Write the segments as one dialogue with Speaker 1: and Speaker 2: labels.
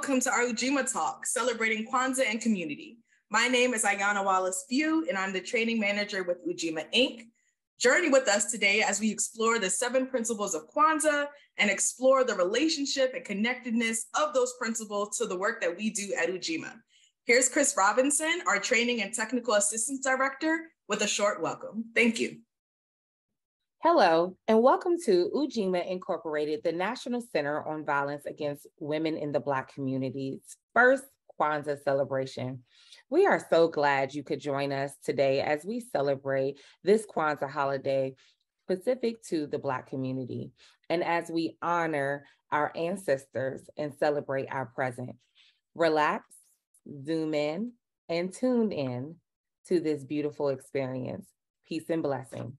Speaker 1: welcome to our Ujima Talk, celebrating Kwanzaa and community. My name is Ayana Wallace-Few, and I'm the training manager with Ujima Inc. Journey with us today as we explore the 7 principles of Kwanzaa and explore the relationship and connectedness of those principles to the work that we do at Ujima. Here's Chris Robinson, our training and technical assistance director, with a short welcome. Thank you.
Speaker 2: Hello, and welcome to Ujima Incorporated, the National Center on Violence Against Women in the Black Community's first Kwanzaa celebration. We are so glad you could join us today as we celebrate this Kwanzaa holiday specific to the Black community, and as we honor our ancestors and celebrate our present. Relax, zoom in, and tune in to this beautiful experience. Peace and blessing.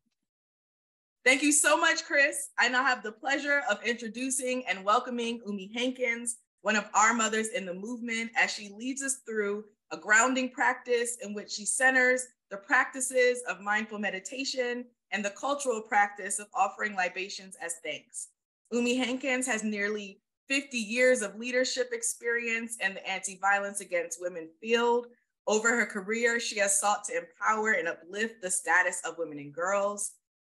Speaker 1: Thank you so much, Chris. I now have the pleasure of introducing and welcoming Umi Hankins, one of our mothers in the movement, as she leads us through a grounding practice in which she centers the practices of mindful meditation and the cultural practice of offering libations as thanks. Umi Hankins has nearly 50 years of leadership experience in the anti-violence against women field. Over her career, she has sought to empower and uplift the status of women and girls.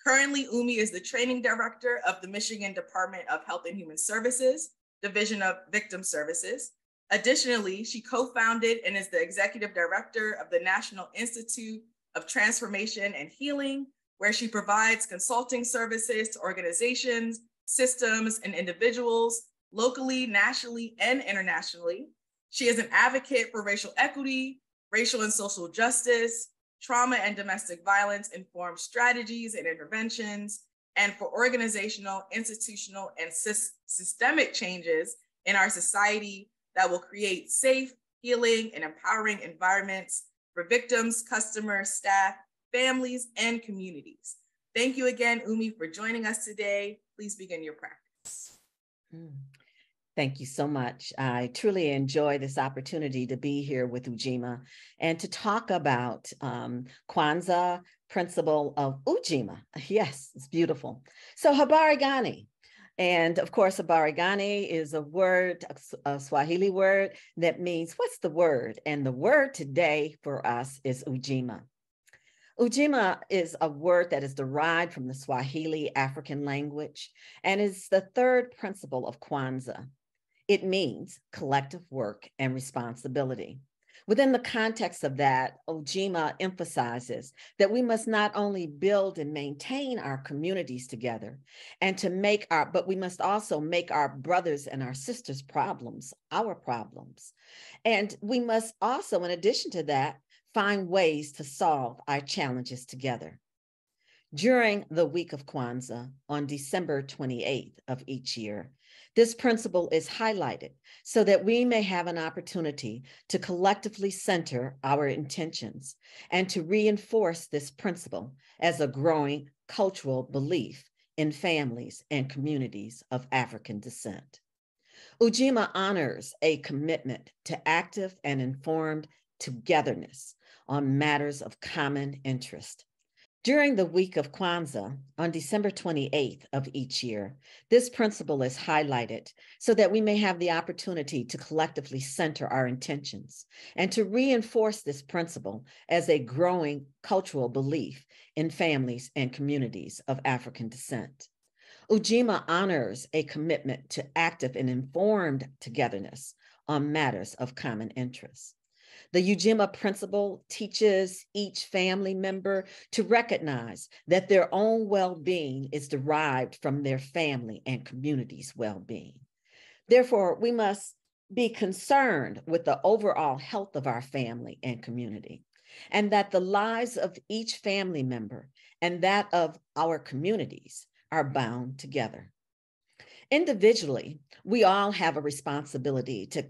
Speaker 1: Currently, Umi is the training director of the Michigan Department of Health and Human Services, Division of Victim Services. Additionally, she co-founded and is the executive director of the National Institute of Transformation and Healing, where she provides consulting services to organizations, systems, and individuals locally, nationally, and internationally. She is an advocate for racial equity, racial and social justice, trauma and domestic violence informed strategies and interventions, and for organizational, institutional, and systemic changes in our society that will create safe, healing, and empowering environments for victims, customers, staff, families, and communities. Thank you again, Umi, for joining us today. Please begin your practice.
Speaker 3: Thank you so much. I truly enjoy this opportunity to be here with Ujima and to talk about Kwanzaa principle of Ujima. Yes, it's beautiful. So Habari Gani. And of course, Habari Gani is a word, a Swahili word that means, what's the word? And the word today for us is Ujima. Ujima is a word that is derived from the Swahili African language and is the third principle of Kwanzaa. It means collective work and responsibility. Within the context of that, Ujima emphasizes that we must not only build and maintain our communities together but we must also make our brothers and our sisters' problems our problems. And we must also, in addition to that, find ways to solve our challenges together. During the week of Kwanzaa, on December 28th of each year, this principle is highlighted so that we may have an opportunity to collectively center our intentions and to reinforce this principle as a growing cultural belief in families and communities of African descent. Ujima honors a commitment to active and informed togetherness on matters of common interest. During the week of Kwanzaa, on December 28th of each year, this principle is highlighted so that we may have the opportunity to collectively center our intentions and to reinforce this principle as a growing cultural belief in families and communities of African descent. Ujima honors a commitment to active and informed togetherness on matters of common interest. The Ujima principle teaches each family member to recognize that their own well-being is derived from their family and community's well-being. Therefore, we must be concerned with the overall health of our family and community, and that the lives of each family member and that of our communities are bound together. Individually, we all have a responsibility to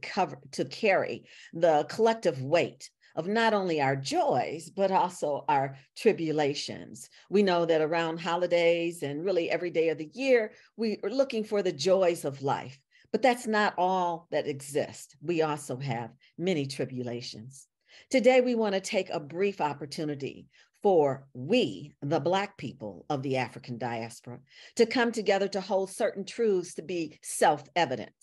Speaker 3: carry the collective weight of not only our joys, but also our tribulations. We know that around holidays and really every day of the year, we are looking for the joys of life, but that's not all that exists. We also have many tribulations. Today, we want to take a brief opportunity for we, the Black people of the African diaspora, to come together to hold certain truths to be self-evident.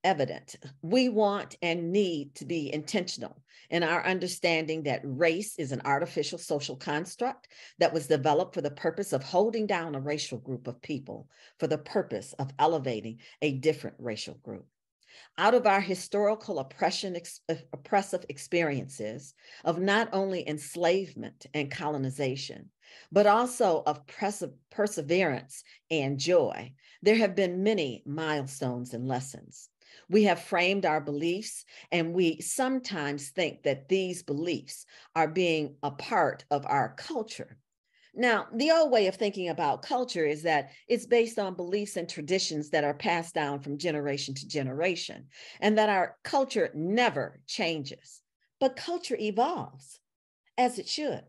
Speaker 3: evident. We want and need to be intentional in our understanding that race is an artificial social construct that was developed for the purpose of holding down a racial group of people, for the purpose of elevating a different racial group. Out of our historical oppressive experiences of not only enslavement and colonization, but also of perseverance and joy, there have been many milestones and lessons. We have framed our beliefs, and we sometimes think that these beliefs are being a part of our culture. Now, the old way of thinking about culture is that it's based on beliefs and traditions that are passed down from generation to generation, and that our culture never changes. But culture evolves, as it should.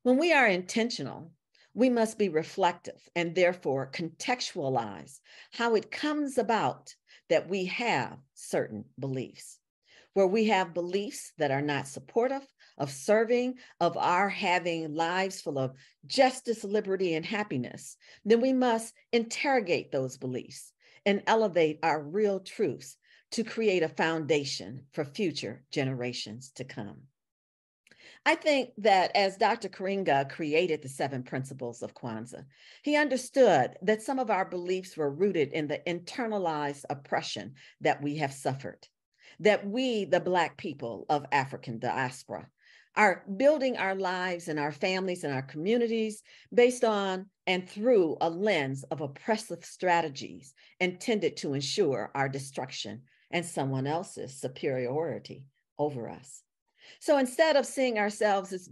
Speaker 3: When we are intentional, we must be reflective and therefore contextualize how it comes about that we have certain beliefs. Where we have beliefs that are not supportive of serving, of our having lives full of justice, liberty, and happiness, then we must interrogate those beliefs and elevate our real truths to create a foundation for future generations to come. I think that as Dr. Karinga created the 7 principles of Kwanzaa, he understood that some of our beliefs were rooted in the internalized oppression that we have suffered, that we, the Black people of African diaspora, are building our lives and our families and our communities based on and through a lens of oppressive strategies intended to ensure our destruction and someone else's superiority over us. So instead of seeing ourselves as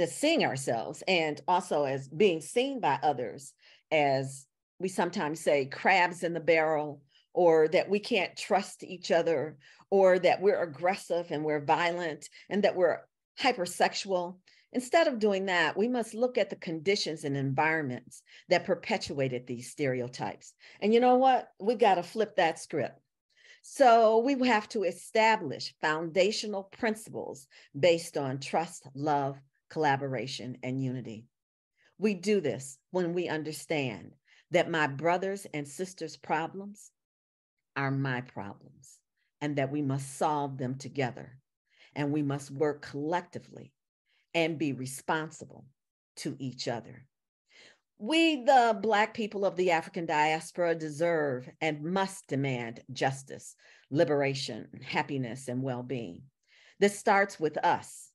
Speaker 3: seeing ourselves and also as being seen by others, as we sometimes say, crabs in the barrel, or that we can't trust each other, or that we're aggressive and we're violent and that we're hypersexual. Instead of doing that, we must look at the conditions and environments that perpetuated these stereotypes. And you know what? We got to flip that script. So we have to establish foundational principles based on trust, love, collaboration, and unity. We do this when we understand that my brothers and sisters' problems are my problems, and that we must solve them together, and we must work collectively and be responsible to each other. We, the Black people of the African diaspora, deserve and must demand justice, liberation, happiness, and well-being. This starts with us,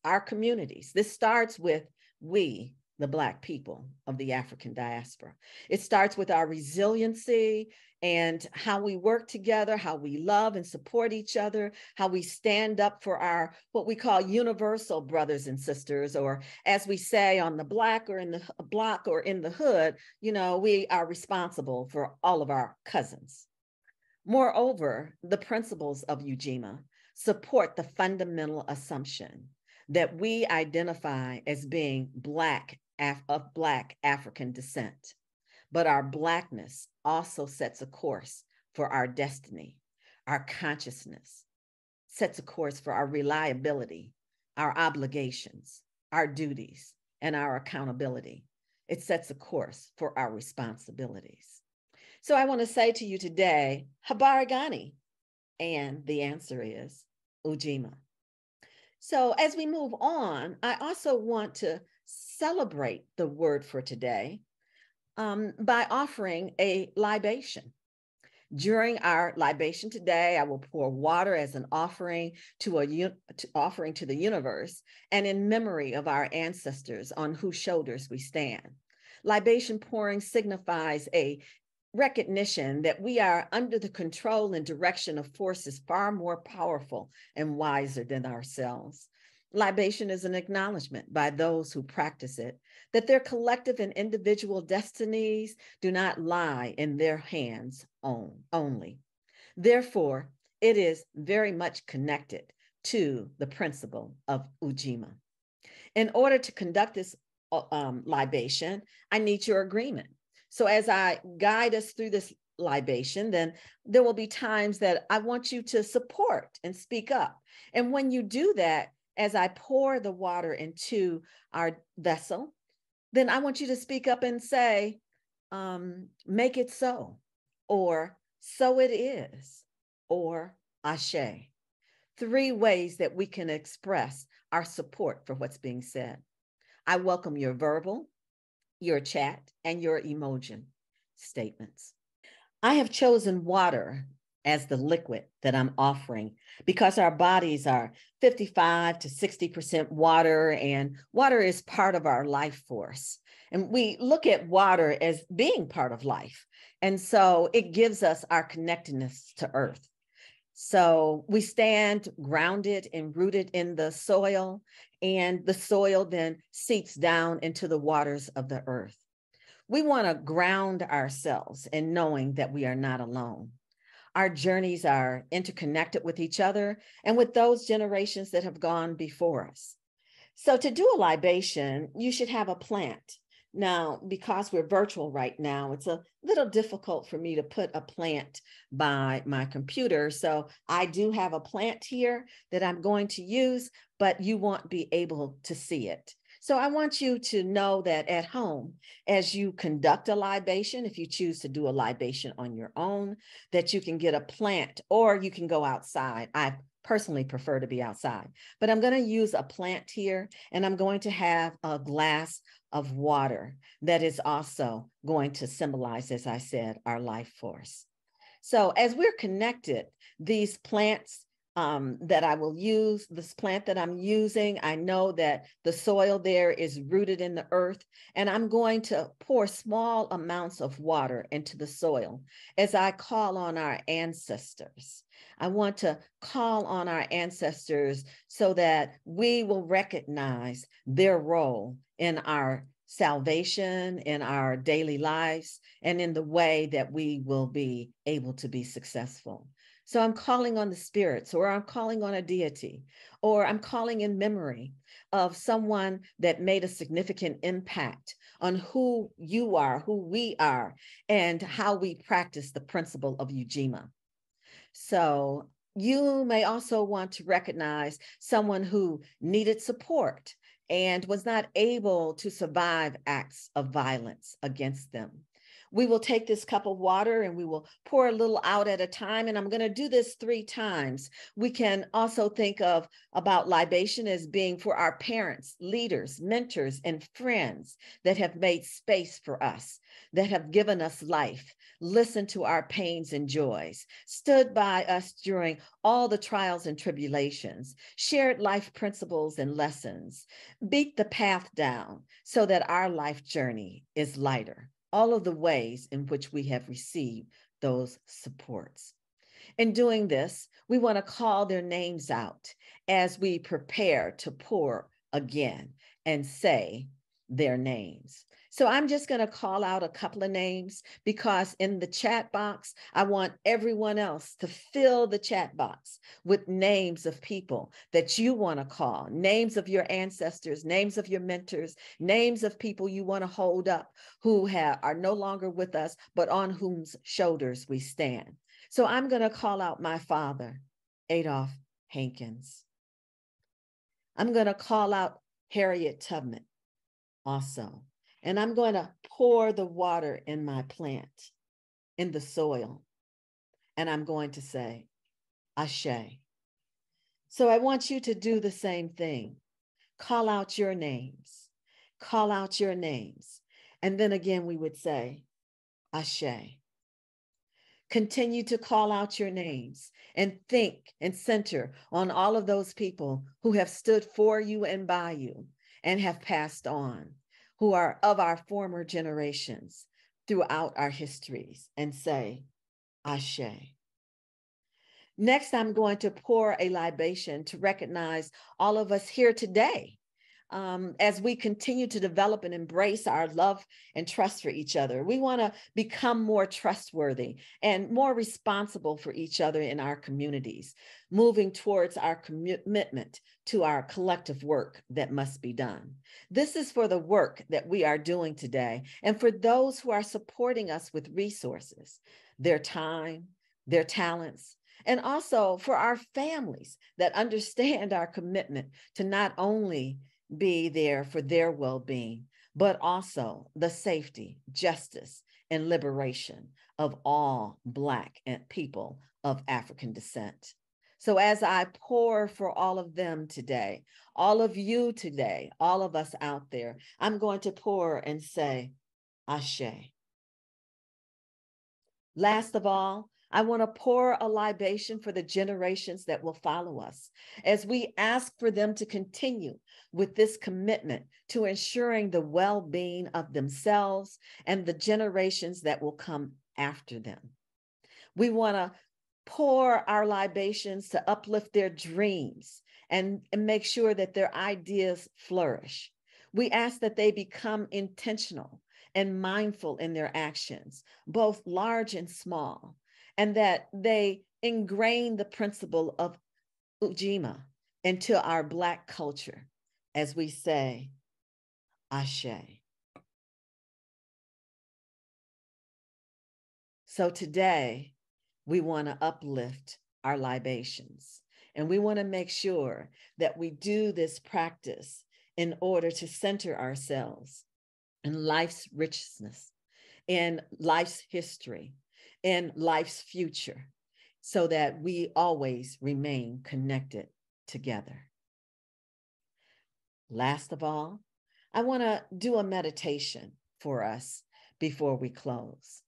Speaker 3: our communities. This starts with we, the Black people of the African diaspora. It starts with our resiliency and how we work together, how we love and support each other, how we stand up for our, what we call universal brothers and sisters, or as we say on the block or in the hood, you know, we are responsible for all of our cousins. Moreover, the principles of Ujima support the fundamental assumption that we identify as being of Black African descent, but our Blackness also sets a course for our destiny, our consciousness, sets a course for our reliability, our obligations, our duties, and our accountability. It sets a course for our responsibilities. So I want to say to you today, Habari Gani? And the answer is Ujima. So as we move on, I also want to celebrate the word for today by offering a libation. During our libation today, I will pour water as an offering to the universe and in memory of our ancestors on whose shoulders we stand. Libation pouring signifies a recognition that we are under the control and direction of forces far more powerful and wiser than ourselves. Libation is an acknowledgement by those who practice it that their collective and individual destinies do not lie in their hands only. Therefore, it is very much connected to the principle of Ujima. In order to conduct this libation, I need your agreement. So as I guide us through this libation, then there will be times that I want you to support and speak up. And when you do that, as I pour the water into our vessel, then I want you to speak up and say, make it so, or so it is, or Ashe. Three ways that we can express our support for what's being said. I welcome your verbal, your chat, and your emoji statements. I have chosen water as the liquid that I'm offering because our bodies are 55 to 60% water, and water is part of our life force. And we look at water as being part of life. And so it gives us our connectedness to earth. So we stand grounded and rooted in the soil, and the soil then seeps down into the waters of the earth. We want to ground ourselves in knowing that we are not alone. Our journeys are interconnected with each other and with those generations that have gone before us. So to do a libation, you should have a plant. Now, because we're virtual right now, it's a little difficult for me to put a plant by my computer. So I do have a plant here that I'm going to use, but you won't be able to see it. So I want you to know that at home, as you conduct a libation, if you choose to do a libation on your own, that you can get a plant, or you can go outside. I personally prefer to be outside, but I'm going to use a plant here, and I'm going to have a glass of water that is also going to symbolize, as I said, our life force. So as we're connected, these plants that I will use, this plant that I'm using, I know that the soil there is rooted in the earth, and I'm going to pour small amounts of water into the soil as I call on our ancestors. I want to call on our ancestors so that we will recognize their role in our salvation, in our daily lives, and in the way that we will be able to be successful. So I'm calling on the spirits, or I'm calling on a deity, or I'm calling in memory of someone that made a significant impact on who you are, who we are, and how we practice the principle of Ujima. So you may also want to recognize someone who needed support and was not able to survive acts of violence against them. We will take this cup of water and we will pour a little out at a time. And I'm going to do this 3 times. We can also think about libation as being for our parents, leaders, mentors, and friends that have made space for us, that have given us life, listened to our pains and joys, stood by us during all the trials and tribulations, shared life principles and lessons, beat the path down so that our life journey is lighter. All of the ways in which we have received those supports. In doing this, we want to call their names out as we prepare to pour again and say their names. So I'm just going to call out a couple of names, because in the chat box, I want everyone else to fill the chat box with names of people that you want to call, names of your ancestors, names of your mentors, names of people you want to hold up who are no longer with us, but on whose shoulders we stand. So I'm going to call out my father, Adolph Hankins. I'm going to call out Harriet Tubman also. And I'm going to pour the water in my plant, in the soil. And I'm going to say, Ashe. So I want you to do the same thing. Call out your names. Call out your names. And then again, we would say, Ashe. Continue to call out your names and think and center on all of those people who have stood for you and by you and have passed on, who are of our former generations throughout our histories, and say, Ashe. Next, I'm going to pour a libation to recognize all of us here today as we continue to develop and embrace our love and trust for each other. We want to become more trustworthy and more responsible for each other in our communities, moving towards our commitment to our collective work that must be done. This is for the work that we are doing today, and for those who are supporting us with resources, their time, their talents, and also for our families that understand our commitment to not only be there for their well-being, but also the safety, justice, and liberation of all Black and people of African descent. So as I pour for all of them today, all of you today, all of us out there, I'm going to pour and say, Ashe. Last of all, I want to pour a libation for the generations that will follow us as we ask for them to continue with this commitment to ensuring the well-being of themselves and the generations that will come after them. We want to pour our libations to uplift their dreams and make sure that their ideas flourish. We ask that they become intentional and mindful in their actions, both large and small, and that they ingrain the principle of Ujima into our Black culture as we say, Ashe. So today, we want to uplift our libations, and we want to make sure that we do this practice in order to center ourselves in life's richness, in life's history, in life's future, so that we always remain connected together. Last of all, I want to do a meditation for us before we close,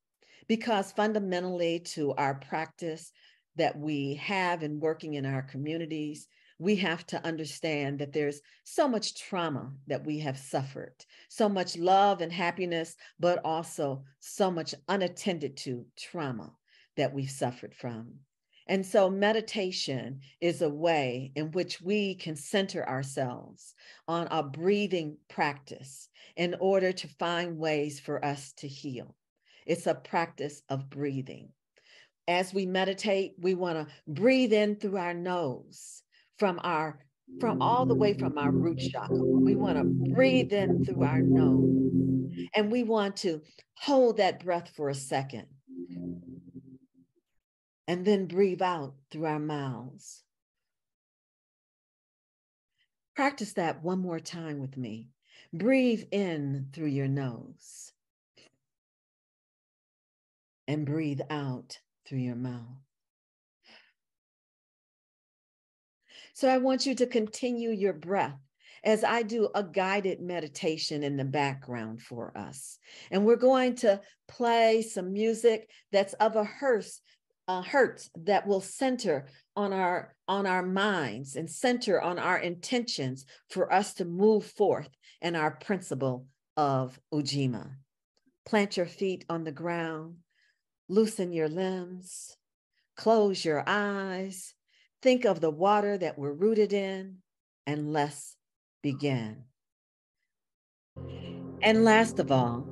Speaker 3: because fundamentally to our practice that we have in working in our communities, we have to understand that there's so much trauma that we have suffered, so much love and happiness, but also so much unattended to trauma that we've suffered from. And so meditation is a way in which we can center ourselves on a breathing practice in order to find ways for us to heal. It's a practice of breathing. As we meditate, we want to breathe in through our nose, from all the way from our root chakra. We want to breathe in through our nose, and we want to hold that breath for a second, and then breathe out through our mouths. Practice that one more time with me. Breathe in through your nose and breathe out through your mouth. So I want you to continue your breath as I do a guided meditation in the background for us. And we're going to play some music that's of a hertz that will center on our minds and center on our intentions for us to move forth in our principle of Ujima. Plant your feet on the ground, loosen your limbs, close your eyes, think of the water that we're rooted in, and let's begin. And last of all,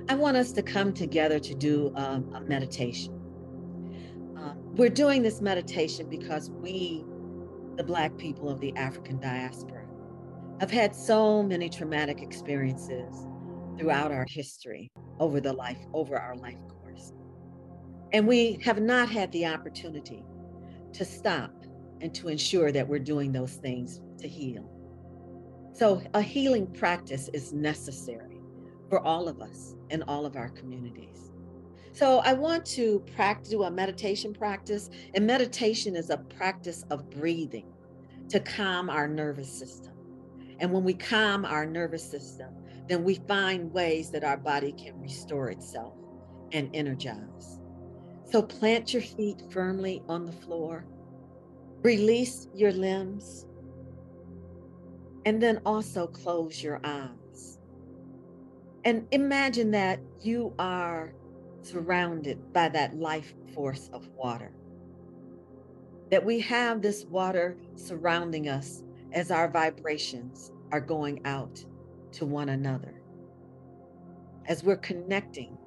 Speaker 3: I want us to come together to do a meditation. We're doing this meditation because we, the Black people of the African diaspora, have had so many traumatic experiences throughout our history over our life course. And we have not had the opportunity to stop and to ensure that we're doing those things to heal. So a healing practice is necessary for all of us in all of our communities. So I want to do a meditation practice, and meditation is a practice of breathing to calm our nervous system. And when we calm our nervous system, then we find ways that our body can restore itself and energize. So plant your feet firmly on the floor, release your limbs, and then also close your eyes. And imagine that you are surrounded by that life force of water, that we have this water surrounding us as our vibrations are going out to one another, as we're connecting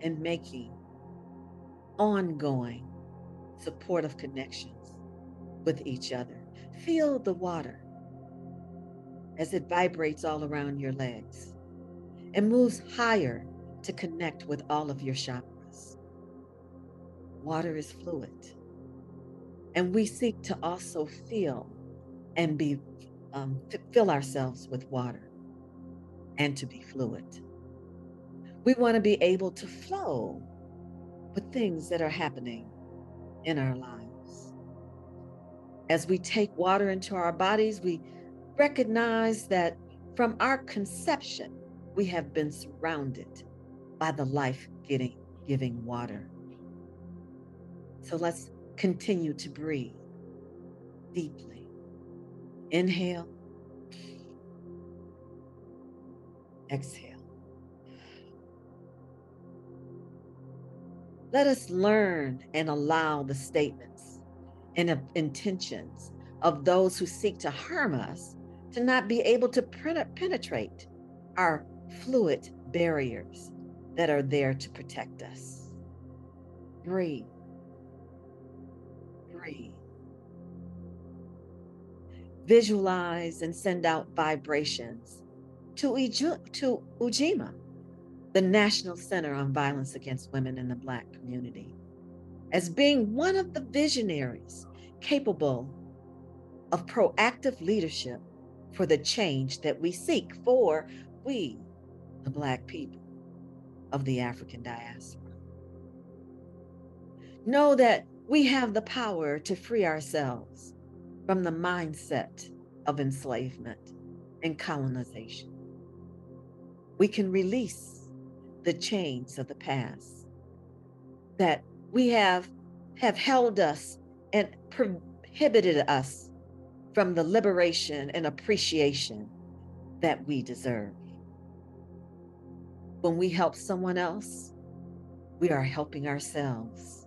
Speaker 3: and making ongoing supportive connections with each other. Feel the water as it vibrates all around your legs and moves higher to connect with all of your chakras. Water is fluid, and we seek to also feel and fill ourselves with water and to be fluid. We want to be able to flow with things that are happening in our lives. As we take water into our bodies, we recognize that from our conception, we have been surrounded by the life-giving water. So let's continue to breathe deeply. Inhale, exhale. Let us learn and allow the statements and intentions of those who seek to harm us to not be able to penetrate our fluid barriers that are there to protect us. Breathe. Breathe. Visualize and send out vibrations to Ujima, the National Center on Violence Against Women in the Black community, as being one of the visionaries capable of proactive leadership for the change that we seek for we, the Black people of the African diaspora. Know that we have the power to free ourselves from the mindset of enslavement and colonization. We can release the chains of the past that we have held us and prohibited us from the liberation and appreciation that we deserve. When we help someone else, we are helping ourselves.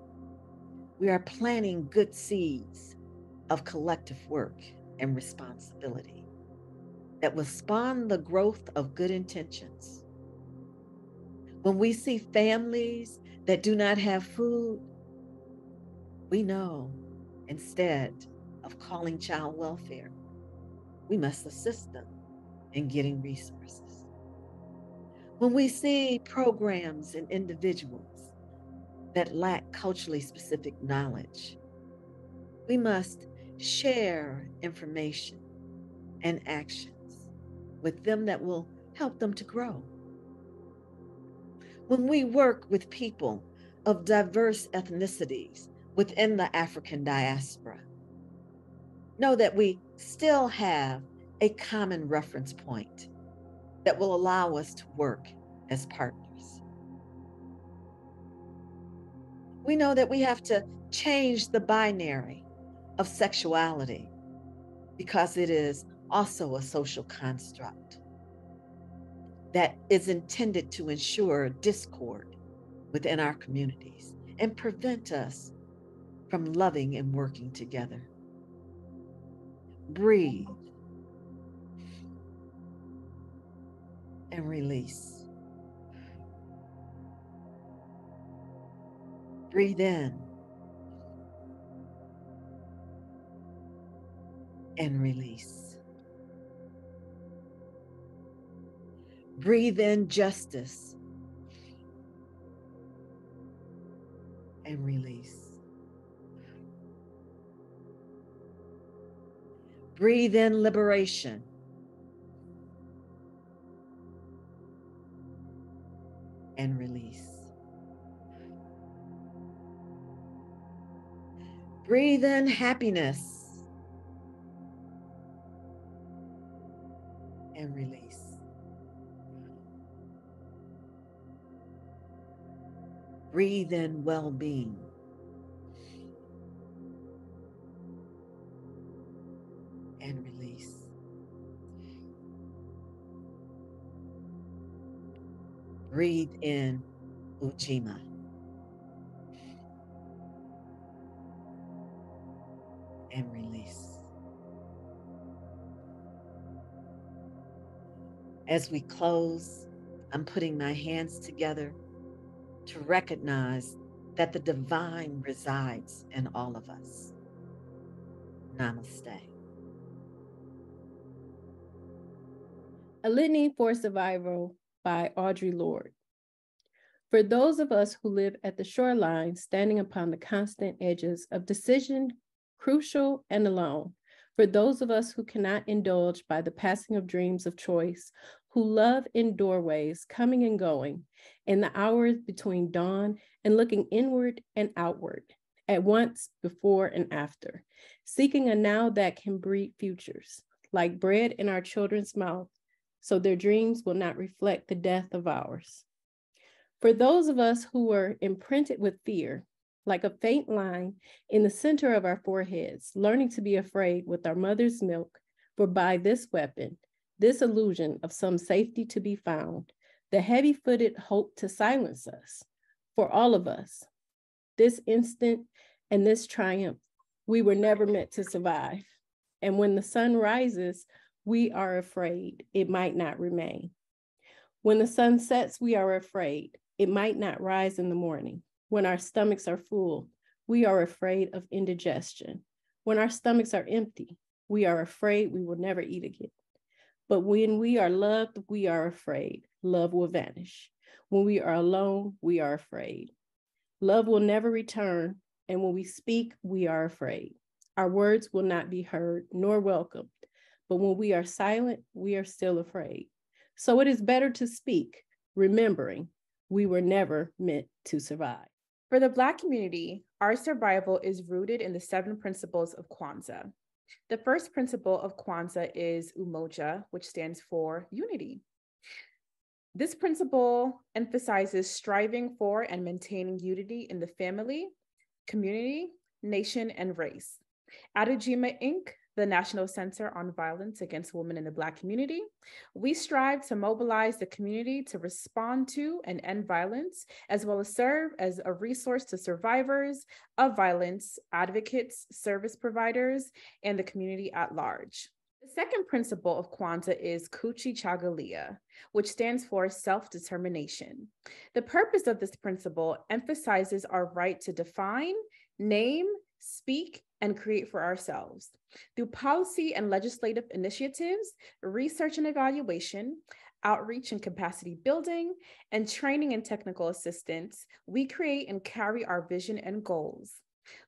Speaker 3: We are planting good seeds of collective work and responsibility that will spawn the growth of good intentions. When we see families that do not have food, we know instead of calling child welfare, we must assist them in getting resources. When we see programs and individuals that lack culturally specific knowledge, we must share information and actions with them that will help them to grow. When we work with people of diverse ethnicities within the African diaspora, know that we still have a common reference point that will allow us to work as partners. We know that we have to change the binary of sexuality because it is also a social construct that is intended to ensure discord within our communities and prevent us from loving and working together. Breathe and release. Breathe in and release. Breathe in justice and release. Breathe in liberation and release. Breathe in happiness and release. Breathe in well-being and release. Breathe in Ujima and release. As we close, I'm putting my hands together to recognize that the divine resides in all of us. Namaste.
Speaker 4: A Litany for Survival by Audre Lorde. For those of us who live at the shoreline, standing upon the constant edges of decision, crucial and alone, For those of us who cannot indulge by the passing of dreams of choice, who love in doorways coming and going, in the hours between dawn and looking inward and outward, at once, before and after, seeking a now that can breed futures, like bread in our children's mouth, so their dreams will not reflect the death of ours. For those of us who were imprinted with fear, like a faint line in the center of our foreheads, learning to be afraid with our mother's milk, for by this weapon, this illusion of some safety to be found, the heavy-footed hope to silence us, for all of us, this instant and this triumph, we were never meant to survive. And when the sun rises, we are afraid it might not remain. When the sun sets, we are afraid it might not rise in the morning. When our stomachs are full, we are afraid of indigestion. When our stomachs are empty, we are afraid we will never eat again. But when we are loved, we are afraid. Love will vanish. When we are alone, we are afraid. Love will never return, and when we speak, we are afraid. Our words will not be heard nor welcomed, but when we are silent, we are still afraid. So it is better to speak, remembering we were never meant to survive.
Speaker 2: For the Black community, our survival is rooted in the 7 principles of Kwanzaa. The first principle of Kwanzaa is umoja, which stands for unity. This principle emphasizes striving for and maintaining unity in the family, community, nation, and race. At Ujima Inc., the National Center on Violence Against Women in the Black community, we strive to mobilize the community to respond to and end violence, as well as serve as a resource to survivors of violence, advocates, service providers, and the community at large. The second principle of Kwanzaa is Kuchichagalia, which stands for self-determination. The purpose of this principle emphasizes our right to define, name, speak, and create for ourselves. Through policy and legislative initiatives, research and evaluation, outreach and capacity building, and training and technical assistance, we create and carry our vision and goals.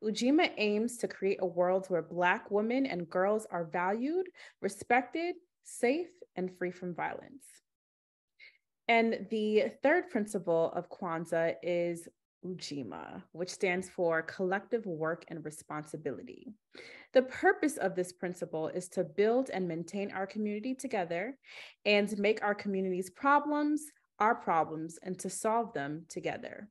Speaker 2: Ujima aims to create a world where Black women and girls are valued, respected, safe, and free from violence. And the third principle of Kwanzaa is Ujima, which stands for collective work and responsibility. The purpose of this principle is to build and maintain our community together and make our community's problems our problems and to solve them together.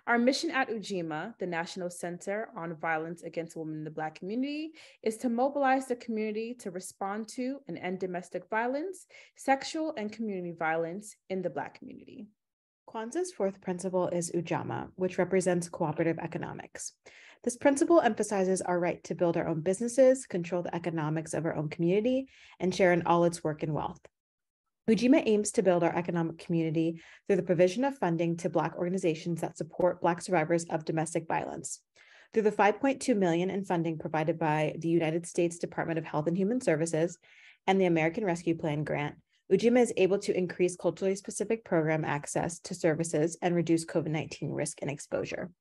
Speaker 2: Our mission at Ujima, the National Center on Violence Against Women in the Black community, is to mobilize the community to respond to and end domestic violence, sexual and community violence in the Black community.
Speaker 5: Kwanzaa's fourth principle is Ujama, which represents cooperative economics. This principle emphasizes our right to build our own businesses, control the economics of our own community, and share in all its work and wealth. Ujima aims to build our economic community through the provision of funding to Black organizations that support Black survivors of domestic violence. Through the $5.2 million in funding provided by the United States Department of Health and Human Services and the American Rescue Plan grant, Ujima is able to increase culturally specific program access to services and reduce COVID-19 risk and exposure.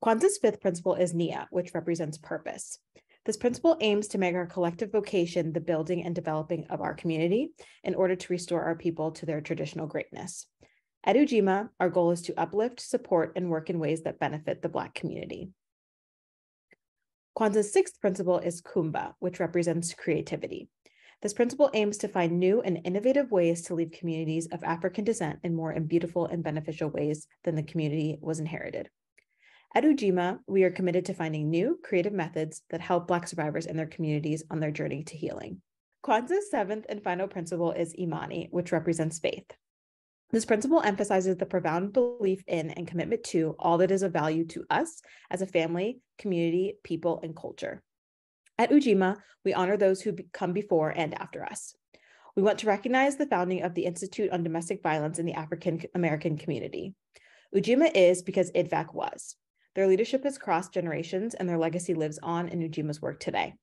Speaker 5: Kwanzaa's fifth principle is Nia, which represents purpose. This principle aims to make our collective vocation the building and developing of our community in order to restore our people to their traditional greatness. At Ujima, our goal is to uplift, support, and work in ways that benefit the Black community. Kwanzaa's sixth principle is Kumba, which represents creativity. This principle aims to find new and innovative ways to leave communities of African descent in more beautiful and beneficial ways than the community was inherited. At Ujima, we are committed to finding new, creative methods that help Black survivors and their communities on their journey to healing. Kwanzaa's seventh and final principle is Imani, which represents faith. This principle emphasizes the profound belief in and commitment to all that is of value to us as a family, community, people, and culture. At Ujima, we honor those who come before and after us. We want to recognize the founding of the Institute on Domestic Violence in the African American community. Ujima is because IDVAC was. Their leadership has crossed generations and their legacy lives on in Ujima's work today.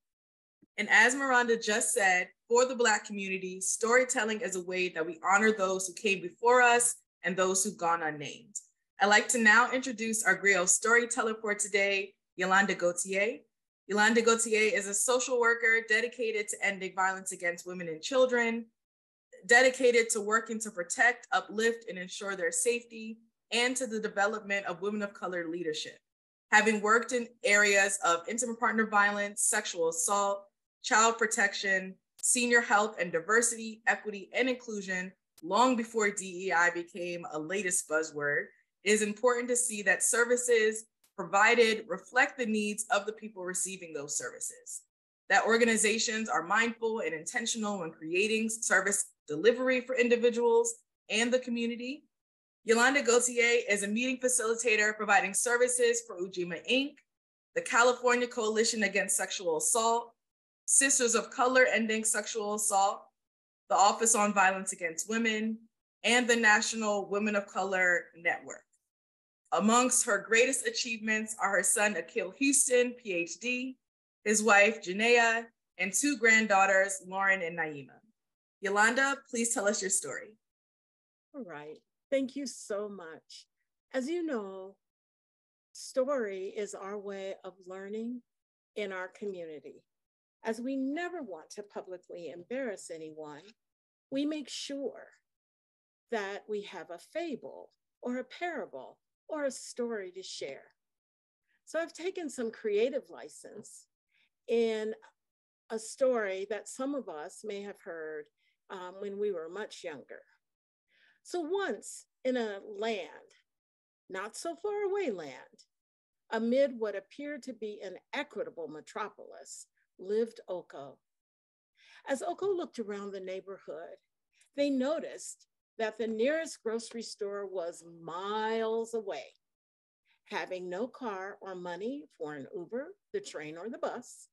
Speaker 1: And as Miranda just said, for the Black community, storytelling is a way that we honor those who came before us and those who've gone unnamed. I'd like to now introduce our griot storyteller for today, Yolanda Gauthier. Yolanda Gautier is a social worker dedicated to ending violence against women and children, dedicated to working to protect, uplift, and ensure their safety, and to the development of women of color leadership. Having worked in areas of intimate partner violence, sexual assault, child protection, senior health and diversity, equity, and inclusion, long before DEI became a latest buzzword, it is important to see that services provided reflect the needs of the people receiving those services, that organizations are mindful and intentional when creating service delivery for individuals and the community. Yolanda Gautier is a meeting facilitator providing services for Ujima Inc., the California Coalition Against Sexual Assault, Sisters of Color Ending Sexual Assault, the Office on Violence Against Women, and the National Women of Color Network. Amongst her greatest achievements are her son, Akil Houston, PhD, his wife, Janaea, and two granddaughters, Lauren and Naima. Yolanda, please tell us your story.
Speaker 6: All right. Thank you so much. As you know, story is our way of learning in our community. As we never want to publicly embarrass anyone, we make sure that we have a fable or a parable or a story to share. So I've taken some creative license in a story that some of us may have heard when we were much younger. So once in a land, not so far away land, amid what appeared to be an equitable metropolis, lived Oko. As Oko looked around the neighborhood, they noticed that the nearest grocery store was miles away. Having no car or money for an Uber, the train, or the bus,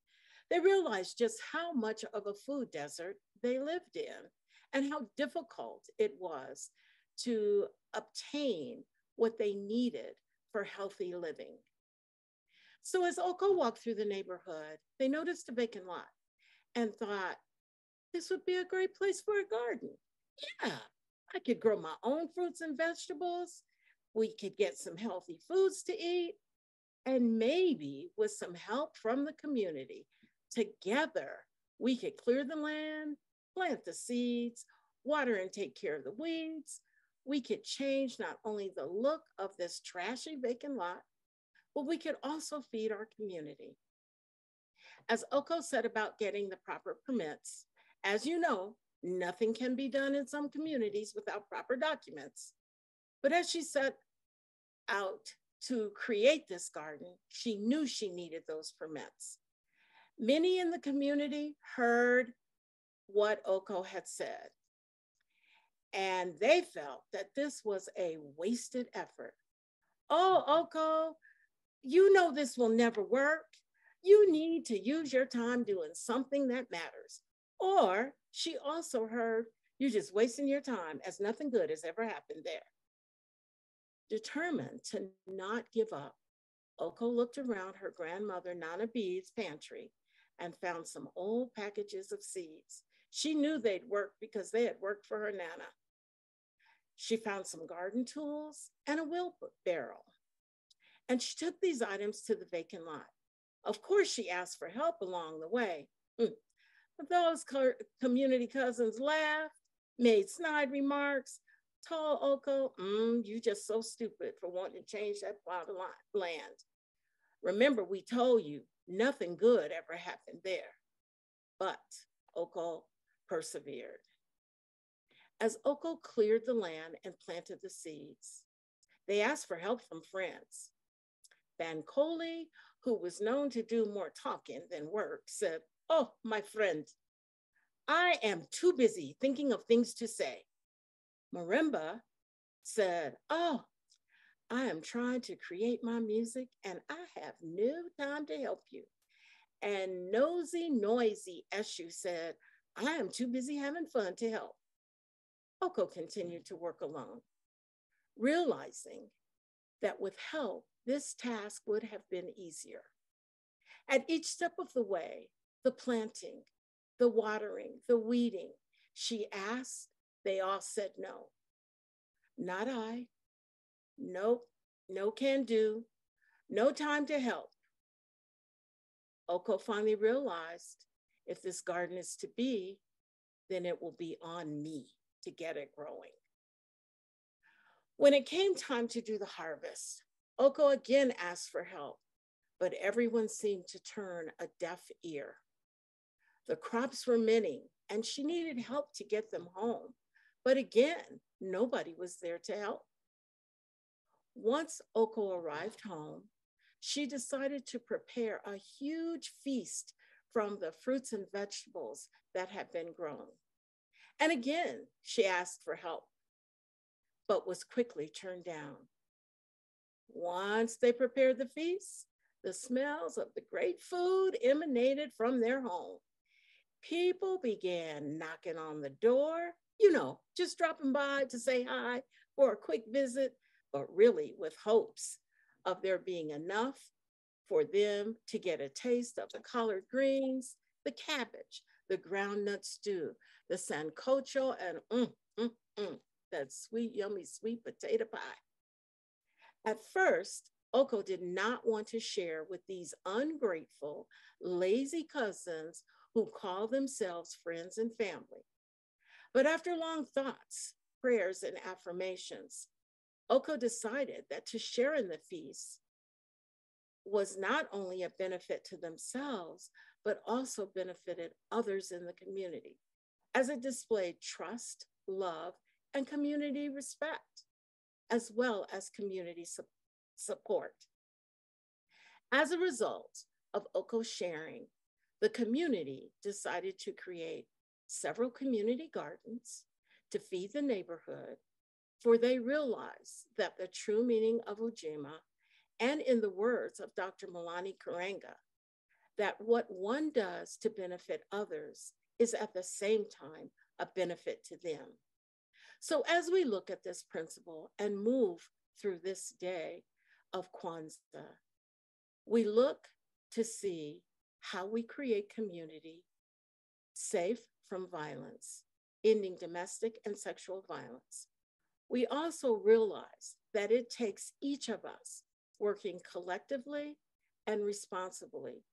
Speaker 6: they realized just how much of a food desert they lived in and how difficult it was to obtain what they needed for healthy living. So as Oko walked through the neighborhood, they noticed a vacant lot and thought, this would be a great place for a garden. Yeah, I could grow my own fruits and vegetables. We could get some healthy foods to eat. And maybe with some help from the community, together, we could clear the land, plant the seeds, water and take care of the weeds. We could change not only the look of this trashy vacant lot, but we could also feed our community. As Oko set about getting the proper permits, as you know, nothing can be done in some communities without proper documents. But as she set out to create this garden, she knew she needed those permits. Many in the community heard what Oko had said, and they felt that this was a wasted effort. Oh, Oko, you know this will never work. You need to use your time doing something that matters. Or she also heard, you're just wasting your time as nothing good has ever happened there. Determined to not give up, Oko looked around her grandmother Nana Bee's pantry and found some old packages of seeds. She knew they'd work because they had worked for her Nana. She found some garden tools and a wheelbarrow. And she took these items to the vacant lot. Of course, she asked for help along the way. But those community cousins laughed, made snide remarks, told Oko, you just so stupid for wanting to change that plot of land. Remember, we told you nothing good ever happened there. But Oko persevered. As Oko cleared the land and planted the seeds, they asked for help from friends. Bankole, who was known to do more talking than work, said, oh, my friend, I am too busy thinking of things to say. Marimba said, oh, I am trying to create my music and I have no time to help you. And Nosy Noisy Eshu said, I am too busy having fun to help. Oko continued to work alone, realizing that with help, this task would have been easier. At each step of the way, the planting, the watering, the weeding, she asked, they all said no. Not I. Nope, no can do, no time to help. Oko finally realized, if this garden is to be, then it will be on me to get it growing. When it came time to do the harvest, Oko again asked for help, but everyone seemed to turn a deaf ear. The crops were many, and she needed help to get them home. But again, nobody was there to help. Once Oko arrived home, she decided to prepare a huge feast from the fruits and vegetables that had been grown. And again, she asked for help, but was quickly turned down. Once they prepared the feast, the smells of the great food emanated from their home. People began knocking on the door, just dropping by to say hi for a quick visit, but really with hopes of there being enough for them to get a taste of the collard greens, the cabbage, the groundnut stew, the sancocho, and that sweet, yummy sweet potato pie. At first, Oko did not want to share with these ungrateful, lazy cousins who call themselves friends and family. But after long thoughts, prayers, and affirmations, Oko decided that to share in the feast was not only a benefit to themselves, but also benefited others in the community, as it displayed trust, love, and community respect, as well as community support. As a result of Oko sharing, the community decided to create several community gardens to feed the neighborhood, for they realized that the true meaning of Ujima, and in the words of Dr. Malani Karanga, that what one does to benefit others is at the same time a benefit to them. So as we look at this principle and move through this day of Kwanzaa, we look to see how we create community safe from violence, ending domestic and sexual violence. We also realize that it takes each of us working collectively and responsibly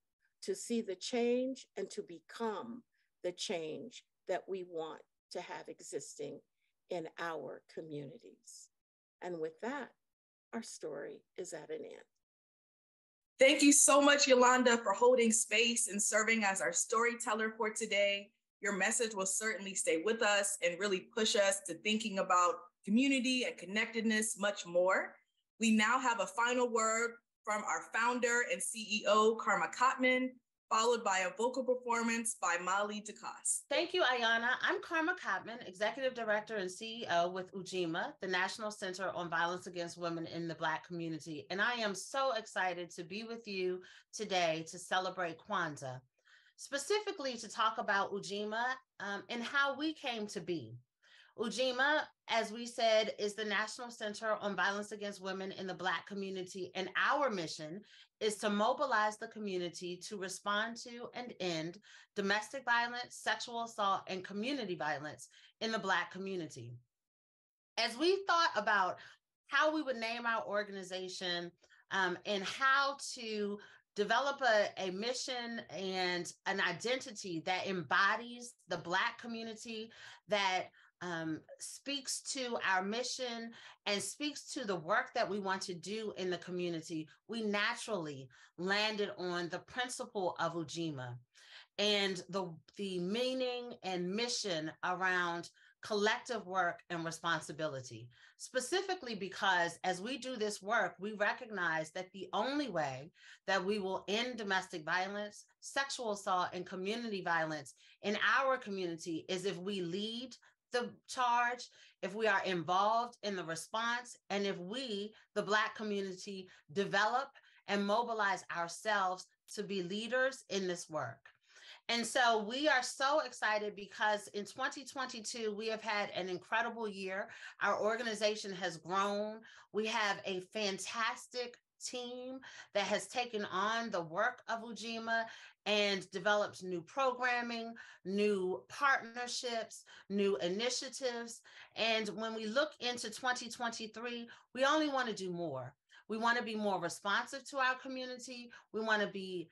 Speaker 6: to see the change and to become the change that we want to have existing in our communities. And with that, our story is at an end.
Speaker 1: Thank you so much, Yolanda, for holding space and serving as our storyteller for today. Your message will certainly stay with us and really push us to thinking about community and connectedness much more. We now have a final word from our founder and CEO, Karma Kottman, followed by a vocal performance by Molly DeCoste.
Speaker 7: Thank you, Ayana. I'm Karma Kottman, Executive Director and CEO with Ujima, the National Center on Violence Against Women in the Black Community. And I am so excited to be with you today to celebrate Kwanzaa, specifically to talk about Ujima and how we came to be. Ujima, as we said, is the National Center on Violence Against Women in the Black Community, and our mission is to mobilize the community to respond to and end domestic violence, sexual assault, and community violence in the Black community. As we thought about how we would name our organization and how to develop a mission and an identity that embodies the Black community, that speaks to our mission and speaks to the work that we want to do in the community, we naturally landed on the principle of Ujima and the meaning and mission around collective work and responsibility, specifically because as we do this work, we recognize that the only way that we will end domestic violence, sexual assault, and community violence in our community is if we lead the charge, if we are involved in the response, and if we, the Black community, develop and mobilize ourselves to be leaders in this work. And so we are so excited because in 2022, we have had an incredible year. Our organization has grown. We have a fantastic team that has taken on the work of Ujima and developed new programming, new partnerships, new initiatives. And when we look into 2023, we only want to do more. We want to be more responsive to our community. We want to be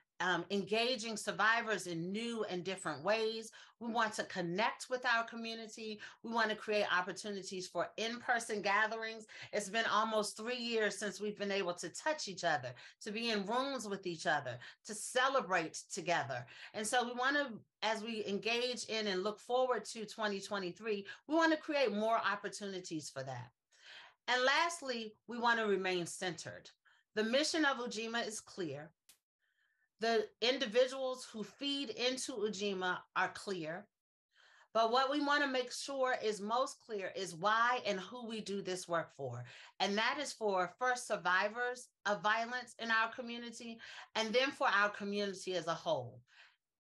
Speaker 7: engaging survivors in new and different ways. We want to connect with our community. We want to create opportunities for in-person gatherings. It's been almost 3 years since we've been able to touch each other, to be in rooms with each other, to celebrate together. And so we want to, as we engage in and look forward to 2023, we want to create more opportunities for that. And lastly, we want to remain centered. The mission of Ujima is clear. The individuals who feed into Ujima are clear. But what we want to make sure is most clear is why and who we do this work for. And that is for first survivors of violence in our community, and then for our community as a whole.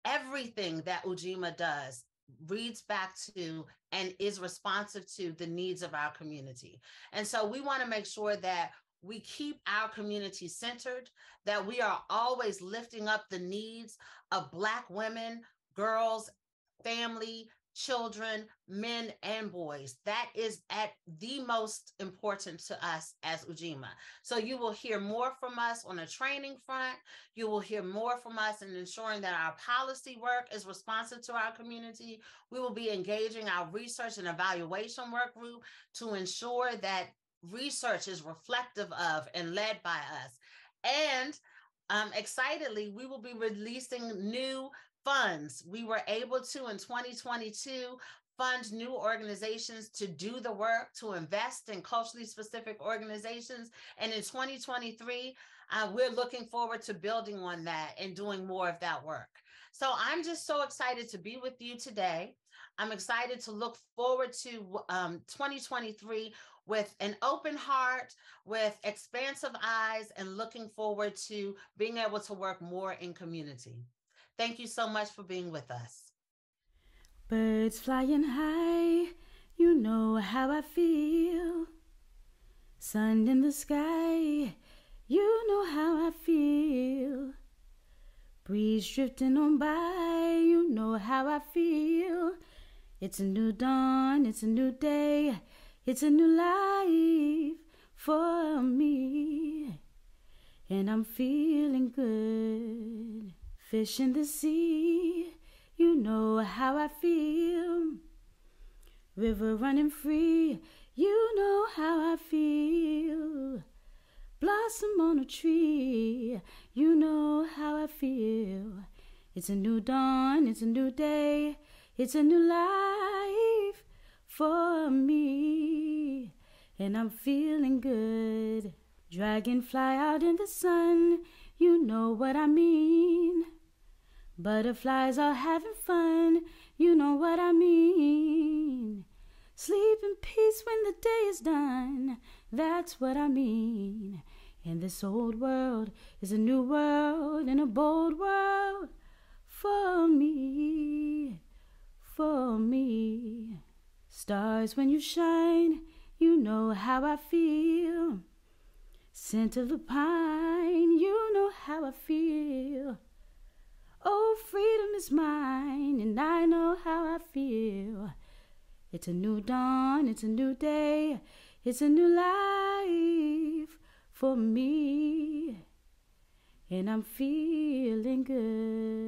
Speaker 7: Everything that Ujima does reads back to and is responsive to the needs of our community. And so we want to make sure that we keep our community centered, that we are always lifting up the needs of Black women, girls, family, children, men, and boys. That is at the most important to us as Ujima. So you will hear more from us on a training front. You will hear more from us in ensuring that our policy work is responsive to our community. We will be engaging our research and evaluation work group to ensure that research is reflective of and led by us. And excitedly, we will be releasing new funds. We were able to, in 2022, fund new organizations to do the work, to invest in culturally specific organizations. And in 2023, we're looking forward to building on that and doing more of that work. So I'm just so excited to be with you today. I'm excited to look forward to 2023 with an open heart, with expansive eyes, and looking forward to being able to work more in community. Thank you so much for being with us.
Speaker 8: Birds flying high, you know how I feel. Sun in the sky, you know how I feel. Breeze drifting on by, you know how I feel. It's a new dawn, it's a new day, it's a new life for me. And I'm feeling good. Fish in the sea, you know how I feel. River running free, you know how I feel. Blossom on a tree, you know how I feel. It's a new dawn, it's a new day, it's a new life for me. And I'm feeling good. Dragonfly out in the sun, you know what I mean. Butterflies are having fun, you know what I mean. Sleep in peace when the day is done, that's what I mean. And this old world is a new world and a bold world for me, for me. Stars when you shine, you know how I feel. Scent of the pine, you know how I feel. Oh, freedom is mine, and I know how I feel. It's a new dawn, it's a new day, it's a new life for me. And I'm feeling good.